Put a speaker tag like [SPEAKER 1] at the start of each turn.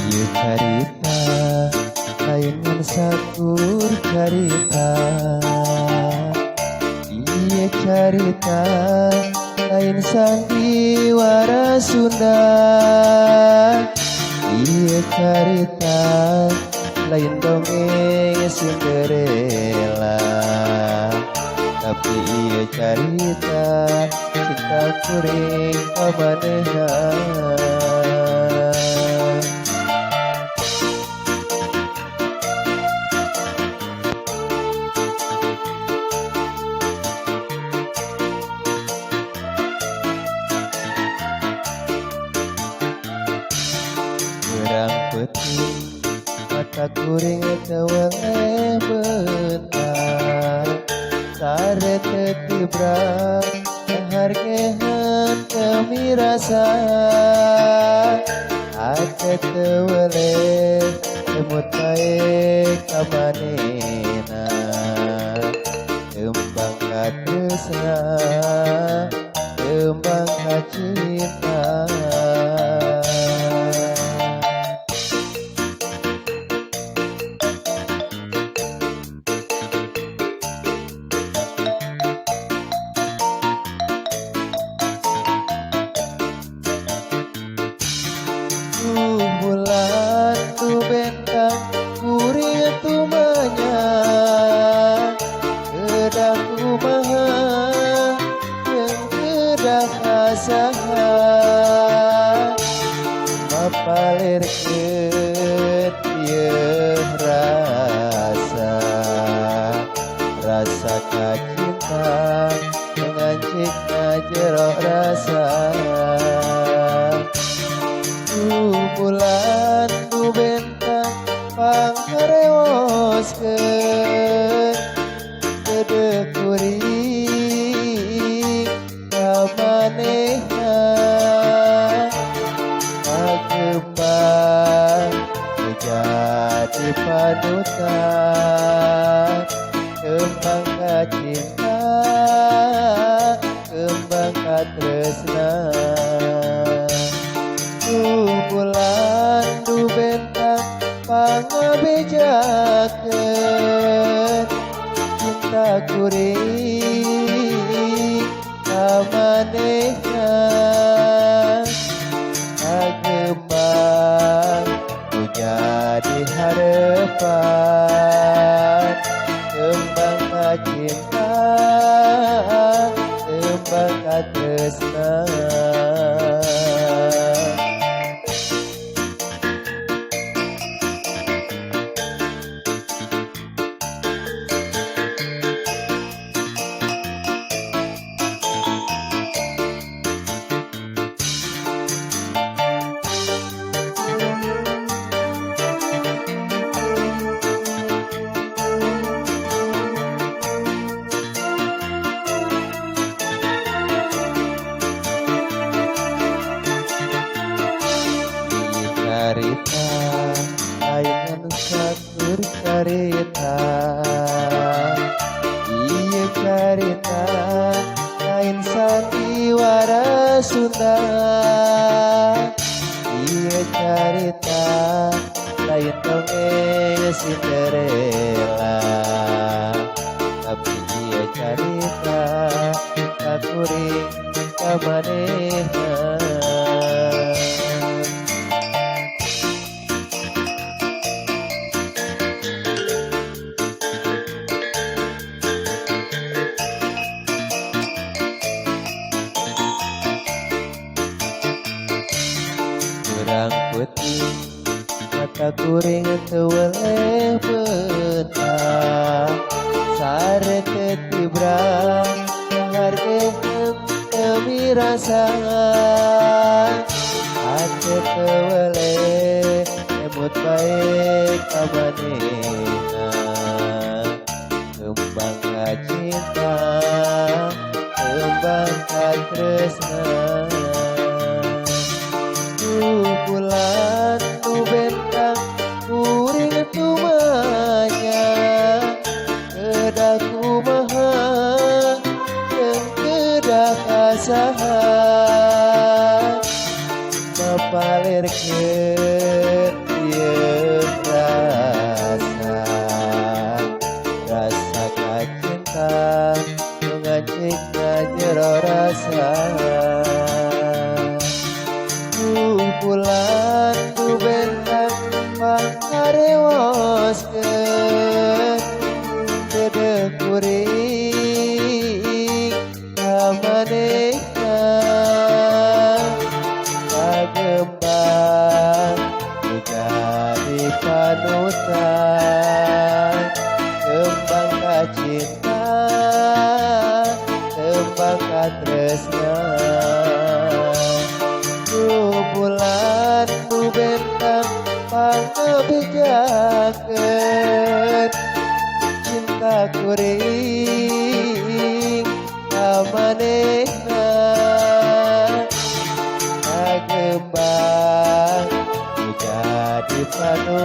[SPEAKER 1] Ieu carita lain ngan sakur carita. Ieu carita lain sandiwara Sunda. Ieu carita lain dongeng Cinderella. Tapi ieu carita cinta kuring pamanehan. Urang peuting mata kuring teweleh bentar. Sare teu tibrang ngahargeun kemirasa. Ate teweleh emut bae ka manehna. Tembang ka tresna, tembang ka cinta. Bulan tu bentang kuring tu manya kedah kumaha yang kedah asaha mapalirkeun ieu rasa kacinta ngancikna jero rasa. Bulan tu bentang pangreoskeun teu kuring ka manehna. Kagembang jadi panutan kembang ka cinta, kembang ka tresna. Bulan du bentang pangabejakeun cinta kuring ka manehna. Kagembang nu jadi harepan kembang ka cinta, kembang ka tresna. Carita lain sakur carita. Ieu carita lain sandiwara Sunda. Ieu carita lain dongeng Cinderella. Tapi ieu carita kakuring ka manehna. Urang peuting mata kuring teweleh bentar. Sare teu tibrang ngahargeun kemirasa. Ate teweleh emut sambut baik amanena kembang cinta kembang tresna bulan tu bentang kuring tu manya kedah kumaha yang kedah kasaha mapalirkeun ieu rasa rasa kacinta ngajik ngajero rasa bulan tu bentang pangarewoskeun dedeh kuring kamanehna kagembang jadi panutan kembang kacinta kembang katresna bulan tu bentang pangabejakeun cinta kuring amanehna kagembang jadi panutan